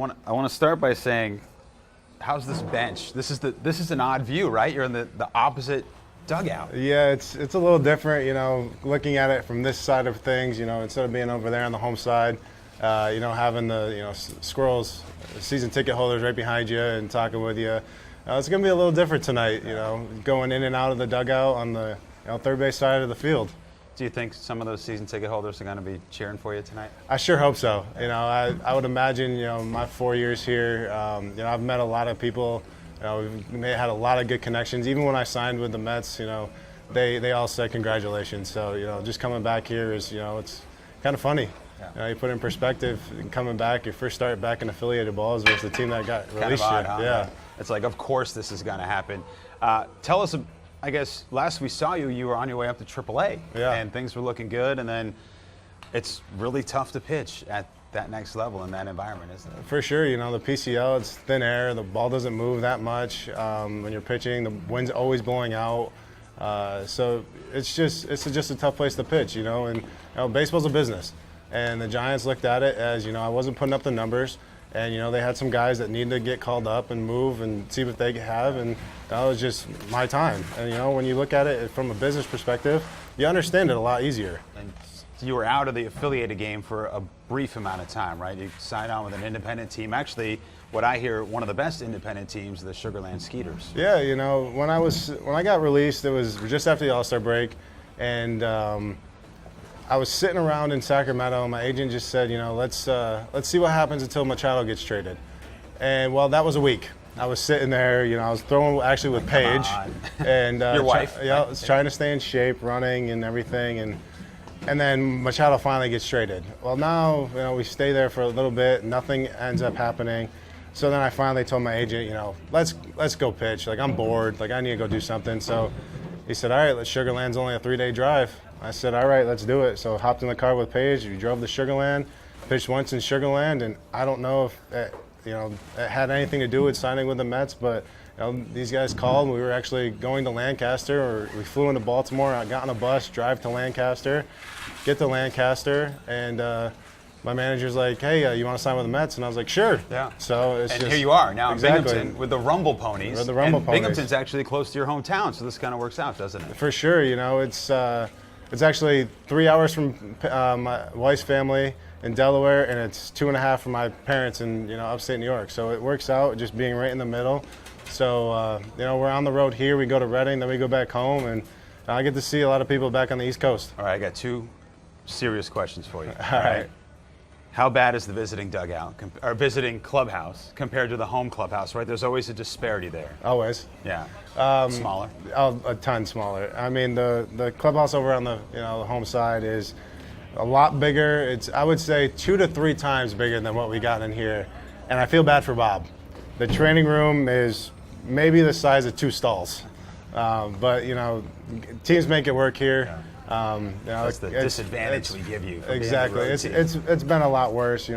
I want to start by saying, how's this bench? This is an odd view, right? You're in the opposite dugout. Yeah, it's a little different, looking at it from this side of things, instead of being over there on the home side, having the, Squirrels season ticket holders right behind you and talking with you. It's going to be a little different tonight, going in and out of the dugout on the third base side of the field. Do you think some of those season ticket holders are going to be cheering for you tonight? I sure hope so. I would imagine, my 4 years here, I've met a lot of people. We've had a lot of good connections. Even when I signed with the Mets, they all said congratulations. So, just coming back here is, it's kind of funny. Yeah. You put it in perspective, coming back, your first start back in affiliated balls versus the team that got released. Kind of odd, huh? Yeah. It's like, of course this is going to happen. Tell us, I guess, last we saw you, you were on your way up to AAA. Yeah. And things were looking good, and then it's really tough to pitch at that next level in that environment, isn't it? For sure. The PCL, it's thin air. The ball doesn't move that much when you're pitching. The wind's always blowing out. So it's just a tough place to pitch, and baseball's a business. And the Giants looked at it as, I wasn't putting up the numbers. And, they had some guys that needed to get called up and move and see what they have. And that was just my time. And, when you look at it from a business perspective, you understand it a lot easier. And you were out of the affiliated game for a brief amount of time, right? You signed on with an independent team. Actually, what I hear, one of the best independent teams, the Sugarland Skeeters. Yeah, when I got released, it was just after the All-Star break. And I was sitting around in Sacramento, and my agent just said, let's see what happens until Machado gets traded. And, well, that was a week. I was sitting there, I was throwing actually with Paige. And your wife? Yeah, I was trying to stay in shape, running and everything. And then Machado finally gets traded. Well, now, we stay there for a little bit. Nothing ends up happening. So then I finally told my agent, let's go pitch. Like, I'm bored. Like, I need to go do something. So he said, all right, Sugarland's only a 3-day drive. I said, all right, let's do it. So I hopped in the car with Paige. We drove to Sugarland, pitched once in Sugarland, and I don't know if it had anything to do with signing with the Mets, but these guys called. We were actually going to Lancaster, or we flew into Baltimore. I got on a bus, drive to Lancaster, get to Lancaster, and my manager's like, hey, you want to sign with the Mets? And I was like, sure. Yeah. So it's and just, here you are now exactly. in Binghamton with the Rumble Ponies. With the Rumble Ponies. Binghamton's actually close to your hometown, so this kind of works out, doesn't it? For sure. It's actually 3 hours from my wife's family in Delaware, and it's 2.5 from my parents in upstate New York. So it works out just being right in the middle. So we're on the road here. We go to Reading, then we go back home, and I get to see a lot of people back on the East Coast. All right, I got 2 serious questions for you. All right. How bad is the visiting dugout or visiting clubhouse compared to the home clubhouse? Right, there's always a disparity there. Always. Yeah. Smaller. A ton smaller. I mean, the clubhouse over on the the home side is a lot bigger. It's, I would say, 2 to 3 times bigger than what we got in here, and I feel bad for Bob. The training room is maybe the size of 2 stalls, but teams make it work here. Yeah. That's the disadvantage we give you. Exactly. It's been a lot worse.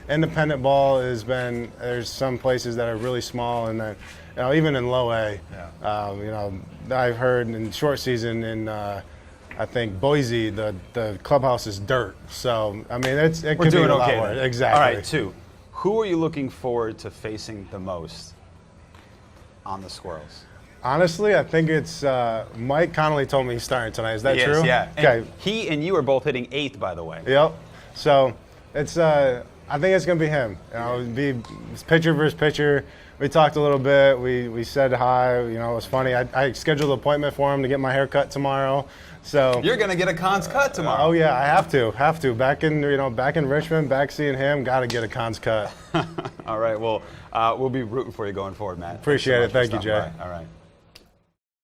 Independent ball has been. There's some places that are really small, and then even in low A. Yeah. I've heard in short season in I think Boise the clubhouse is dirt. So I mean it We're could doing be a lot okay worse. then. Exactly. All right, 2. Who are you looking forward to facing the most on the Squirrels? Honestly, I think it's Mike Connolly told me he's starting tonight. Is that Yes, true? Yeah. Okay. And he and you are both hitting 8th, by the way. Yep. So it's I think it's gonna be him. It'd be pitcher versus pitcher. We talked a little bit. We said hi. It was funny. I scheduled an appointment for him to get my hair cut tomorrow. So You're gonna get a Cons cut tomorrow. Oh yeah, I have to. Back in Richmond, back seeing him. Got to get a Cons cut. All right. Well, we'll be rooting for you going forward, Matt. Appreciate it. Thank you, Jay. All right.